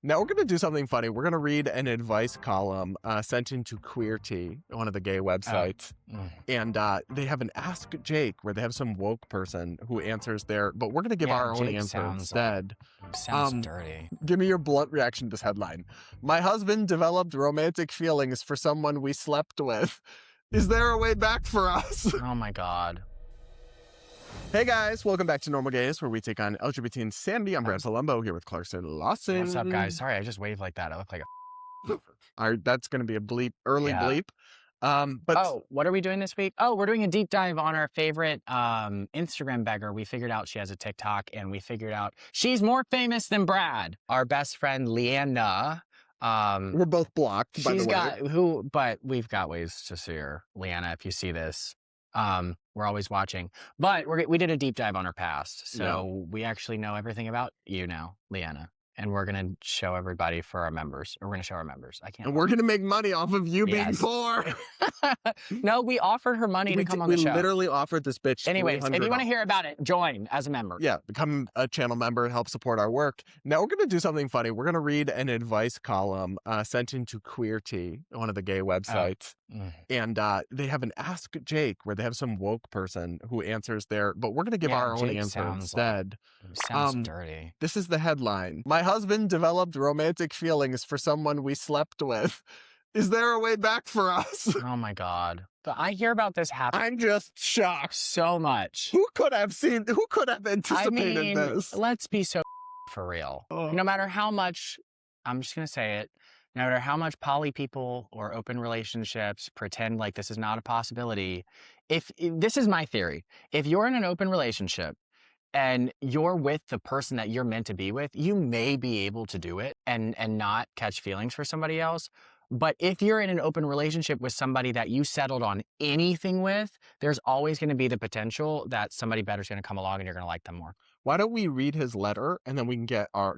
Now we're going to do something funny. We're going to read an advice column sent into Queer Tea, one of the gay websites. And they have an Ask Jake where they have some woke person who answers their, but we're going to give our own Jake answer sounds instead. Sounds dirty. Give me your blunt reaction to this headline. My husband developed romantic feelings for someone we slept with. Is there a way back for us? Oh my God. Hey guys, welcome back to Normal Gays, where we take on LGBT insanity. I'm Brad Polumbo here with Clarkson Lawson. What's up, guys? Sorry, I just waved like that. I look like a... That's going to be a bleep, early bleep. But oh, what are we doing this week? Oh, we're doing a deep dive on our favorite Instagram beggar. We figured out she has a TikTok, and we figured out she's more famous than Brad. Our best friend, Leanna. We're both blocked, by the way. But we've got ways to see her. Leanna, if you see this, we're always watching. But we did a deep dive on her past, so we actually know everything about you now, Leanna. And we're going to show everybody for our members. Or we're going to show our members. I can't. And we're going to make money off of you being poor. No, we offered her money to come on the show. We literally offered this bitch Anyways, if you want to hear about it, join as a member. Yeah, become a channel member, help support our work. Now we're going to do something funny. We're going to read an advice column sent into Queer Tea, one of the gay websites. And they have an Ask Jake where they have some woke person who answers their, but we're going to give our own answer instead. Sounds dirty. This is the headline. My husband developed romantic feelings for someone we slept with. Is there a way back for us? Oh my God. But I hear about this happen. I'm just shocked. So much. Who could have anticipated this? Let's be so for real. No matter how much, I'm just going to say it, no matter how much poly people or open relationships pretend like this is not a possibility, if this is my theory, if you're in an open relationship and you're with the person that you're meant to be with, you may be able to do it and not catch feelings for somebody else. But if you're in an open relationship with somebody that you settled on anything with, there's always going to be the potential that somebody better is going to come along and you're going to like them more. Why don't we read his letter and then we can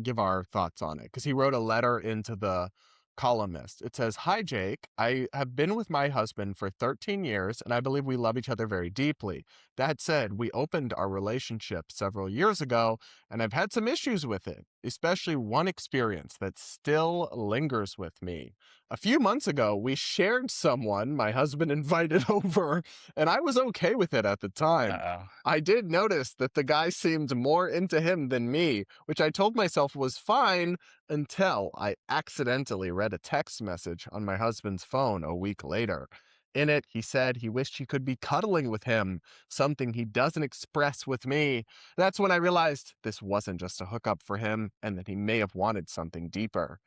give our thoughts on it? Because he wrote a letter into the columnist. It says, "Hi Jake, I have been with my husband for 13 years and I believe we love each other very deeply. That said, we opened our relationship several years ago and I've had some issues with it, especially one experience that still lingers with me. A few months ago, we shared someone my husband invited over and I was okay with it at the time. I did notice that the guy seemed more into him than me, which I told myself was fine until I accidentally read a text message on my husband's phone a week later. In it, he said he wished he could be cuddling with him, something he doesn't express with me. That's when I realized this wasn't just a hookup for him and that he may have wanted something deeper.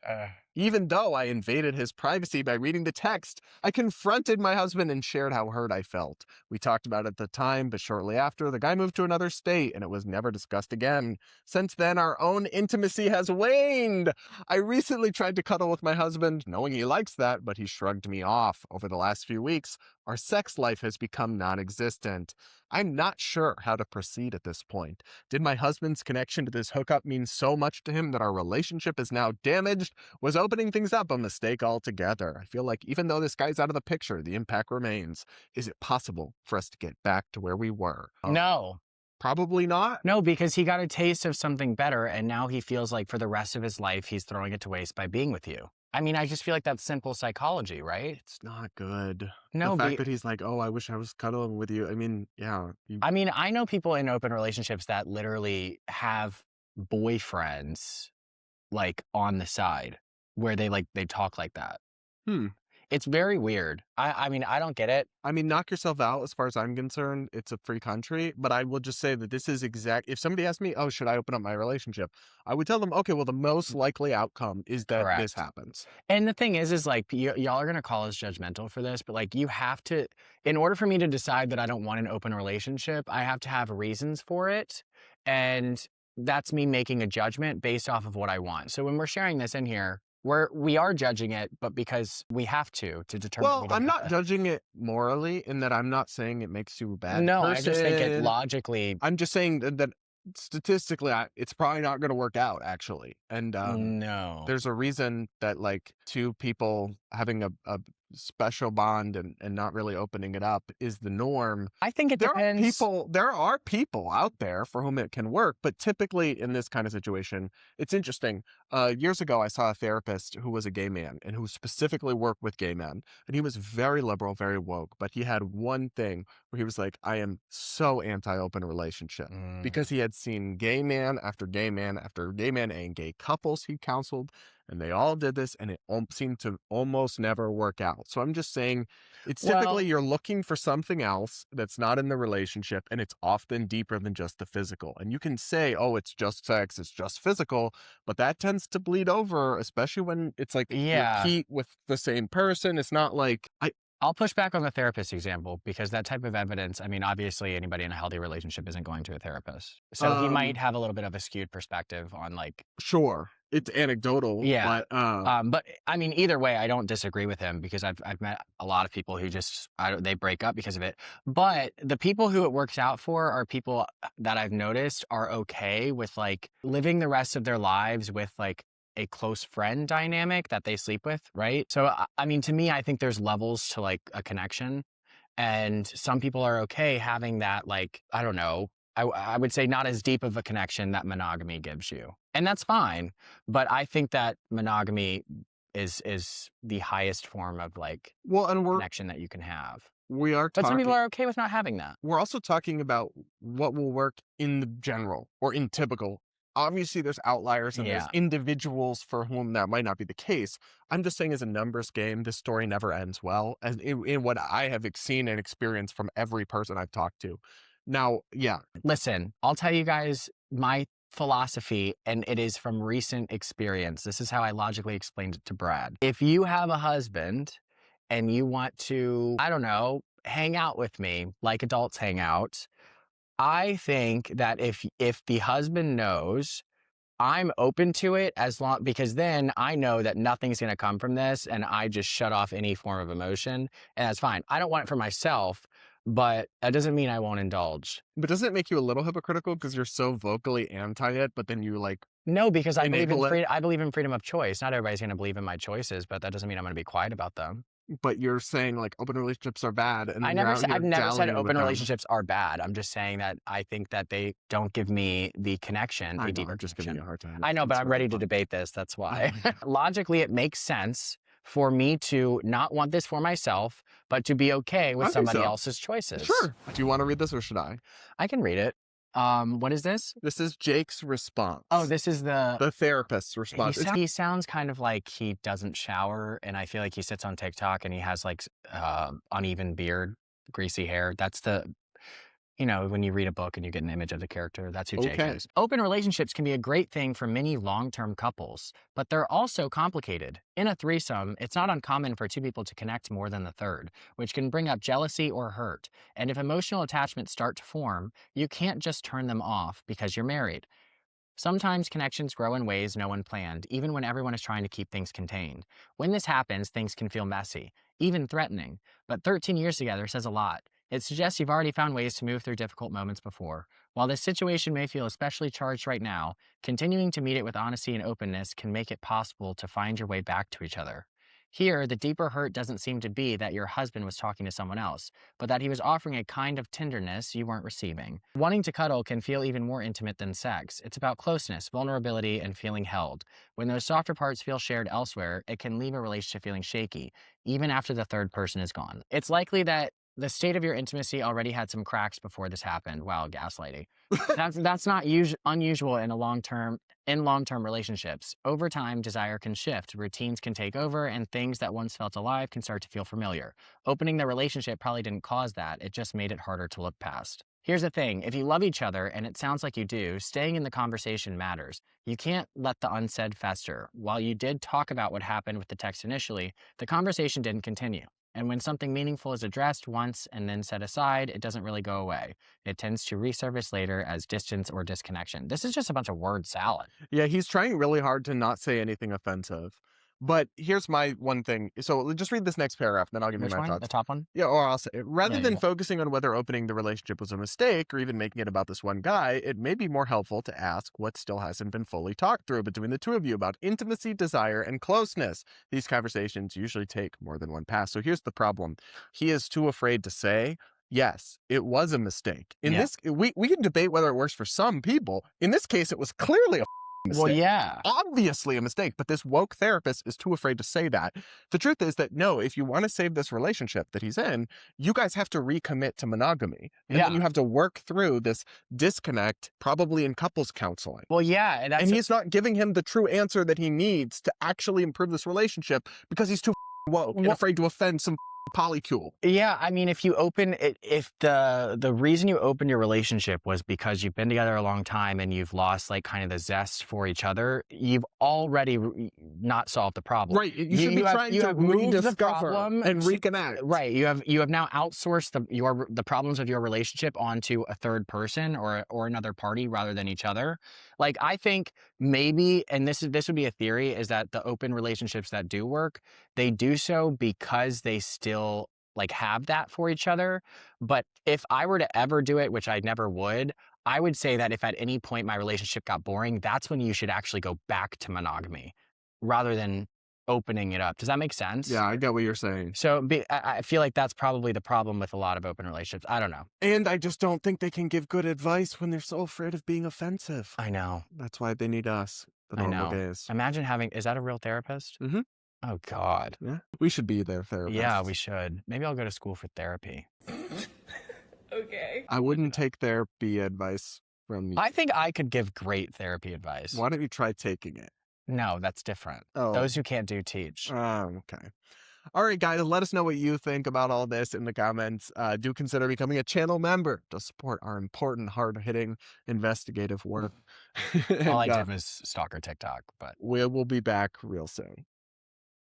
Even though I invaded his privacy by reading the text, I confronted my husband and shared how hurt I felt. We talked about it at the time, but shortly after, the guy moved to another state and it was never discussed again. Since then, our own intimacy has waned. I recently tried to cuddle with my husband, knowing he likes that, but he shrugged me off. Over the last few weeks, our sex life has become non-existent. I'm not sure how to proceed at this point. Did my husband's connection to this hookup mean so much to him that our relationship is now damaged? Was opening things up a mistake altogether? I feel like even though this guy's out of the picture, the impact remains. Is it possible for us to get back to where we were? No. Probably not. No, because he got a taste of something better, and now he feels like for the rest of his life, he's throwing it to waste by being with you. I mean, I just feel like that's simple psychology, right? It's not good. No, the fact that he's like, oh, I wish I was cuddling with you. I mean, yeah. I mean, I know people in open relationships that literally have boyfriends like on the side where they talk like that. It's very weird. I mean, I don't get it. I mean, knock yourself out as far as I'm concerned. It's a free country. But I will just say that this is if somebody asked me, oh, should I open up my relationship? I would tell them, okay, well, the most likely outcome is that this happens. And the thing is like, y'all are going to call us judgmental for this, but like you have to, in order for me to decide that I don't want an open relationship, I have to have reasons for it. And that's me making a judgment based off of what I want. So when we're sharing this in here, we are judging it, but because we have to determine. Well, I'm not judging it morally in that I'm not saying it makes you a bad person. I just think it logically. I'm just saying that statistically, it's probably not going to work out, actually. And no, there's a reason that like two people having a special bond and not really opening it up is the norm. I think it depends. There are people out there for whom it can work, but typically in this kind of situation, it's interesting. Years ago, I saw a therapist who was a gay man and who specifically worked with gay men, and he was very liberal, very woke, but he had one thing where he was like, I am so anti-open relationship, Mm, because he had seen gay man after gay man after gay man and gay couples he counseled, and they all did this, and it seemed to almost never work out. So I'm just saying, it's typically well, you're looking for something else that's not in the relationship, and it's often deeper than just the physical. And you can say, oh, it's just sex, it's just physical, but that tends to bleed over, especially when it's like yeah. repeat with the same person. It's not like I I'll push back on the therapist example because that type of evidence, I mean, obviously anybody in a healthy relationship isn't going to a therapist. So he might um have a little bit of a skewed perspective on like, sure, it's anecdotal, yeah. but But I mean, either way, I don't disagree with him because I've met a lot of people who just they break up because of it. But the people who it works out for are people that I've noticed are okay with like living the rest of their lives with like a close friend dynamic that they sleep with, right? So I mean, to me, I think there's levels to like a connection, and some people are okay having that, like, I don't know, I would say not as deep of a connection that monogamy gives you. And that's fine. But I think that monogamy is the highest form of like well, and connection that you can have. we are But some people talking are okay with not having that. we're also talking about what will work in the general or in typical. Obviously, there's outliers and there's Yeah. individuals for whom that might not be the case. I'm just saying, as a numbers game, this story never ends well, as in what I have seen and experienced from every person I've talked to. Now, yeah, Listen, I'll tell you guys my philosophy, and it is from recent experience. This is how I logically explained it to Brad. If you have a husband and you want to, I don't know, hang out with me like adults hang out, I think that if the husband knows, I'm open to it as long because then I know that nothing's going to come from this and I just shut off any form of emotion and that's fine. I don't want it for myself, but that doesn't mean I won't indulge. but doesn't it make you a little hypocritical because you're so vocally anti it, but then you like No, because enable it? I believe in freedom of choice. Not everybody's going to believe in my choices, but that doesn't mean I'm going to be quiet about them. But you're saying like open relationships are bad, and then you're out here I've never said dallying with open them. relationships are bad. I'm just saying that I think that they don't give me the connection, I a know, deeper I'm just giving you a connection. hard time. I know, but It's I'm really ready to fun. debate this. That's Oh why. my God. Logically, it makes sense for me to not want this for myself, but to be okay with I think somebody so. else's choices. Sure. Do you want to read this or should I? I can read it. What is this? This is Jake's Oh, response. this is The therapist's response. he sounds kind of like he doesn't shower, and I feel like he sits on TikTok and he has like uneven beard, greasy hair. That's the when you read a book and you get an image of the character, that's who Jake Okay. is. Open relationships can be a great thing for many long-term couples, but they're also complicated. In a threesome, it's not uncommon for two people to connect more than the third, which can bring up jealousy or hurt. And if emotional attachments start to form, you can't just turn them off because you're married. Sometimes connections grow in ways no one planned, even when everyone is trying to keep things contained. When this happens, things can feel messy, even threatening. But 13 years together says a lot. It suggests you've already found ways to move through difficult moments before. While this situation may feel especially charged right now, continuing to meet it with honesty and openness can make it possible to find your way back to each other. Here, the deeper hurt doesn't seem to be that your husband was talking to someone else, but that he was offering a kind of tenderness you weren't receiving. Wanting to cuddle can feel even more intimate than sex. It's about closeness, vulnerability, and feeling held. When those softer parts feel shared elsewhere, it can leave a relationship feeling shaky, even after the third person is gone. It's likely that the state of your intimacy already had some cracks before this happened. Wow, gaslighting. That's not unusual in long-term relationships. Over time, desire can shift, routines can take over, and things that once felt alive can start to feel familiar. Opening the relationship probably didn't cause that, it just made it harder to look past. Here's the thing, if you love each other, and it sounds like you do, staying in the conversation matters. You can't let the unsaid fester. While you did talk about what happened with the text initially, the conversation didn't continue. And when something meaningful is addressed once and then set aside, it doesn't really go away. It tends to resurface later as distance or disconnection. This is just a bunch of word salad. Yeah, he's trying really hard to not say anything offensive. But here's my one thing. So just read this next paragraph, then I'll give you Which my one? The thoughts. top one? Yeah, or I'll say, rather Yeah, than yeah. focusing on whether opening the relationship was a mistake or even making it about this one guy, it may be more helpful to ask what still hasn't been fully talked through between the two of you about intimacy, desire, and closeness. These conversations usually take more than one pass. So here's the problem. He is too afraid to say, yes, it was a mistake. In Yeah. this, we can debate whether it works for some people. In this case, it was clearly a Well, mistake. yeah. Obviously a mistake, but this woke therapist is too afraid to say that. The truth is that no, if you want to save this relationship that he's in, you guys have to recommit to monogamy. And then Yeah. you have to work through this disconnect, probably in couples counseling. Well, yeah, and And he's not giving him the true answer that he needs to actually improve this relationship because he's too woke and Well- afraid to offend some polycule. Yeah, I mean, if you open it, if the reason you opened your relationship was because you've been together a long time and you've lost like kind of the zest for each other, you've already not solved the problem. Right. You should be trying to moved the rediscover problem and reconnect. Right. You have now outsourced the problems of your relationship onto a third person or another party rather than each other. Like I think maybe, and this would be a theory, is that the open relationships that do work, they do so because they still like have that for each other. But if I were to ever do it, which I never would, I would say that if at any point my relationship got boring, that's when you should actually go back to monogamy rather than opening it up. Does that make sense? Yeah, I get what you're saying. So I feel like that's probably the problem with a lot of open relationships. I don't know. And I just don't think they can give good advice when they're so afraid of being offensive. I know. That's why they need us, the I normal know. gays. Imagine is that a real therapist? Mhm. Oh, God. Yeah, we should be their therapists. Yeah, we should. Maybe I'll go to school for therapy. Okay. I wouldn't take therapy advice from you. I think I could give great therapy advice. Why don't you try taking it? No, that's different. Oh. Those who can't do teach. Okay. All right, guys, let us know what you think about all this in the comments. Do consider becoming a channel member to support our important, hard-hitting, investigative work. All I And, did was stalker TikTok, but we will be back real soon.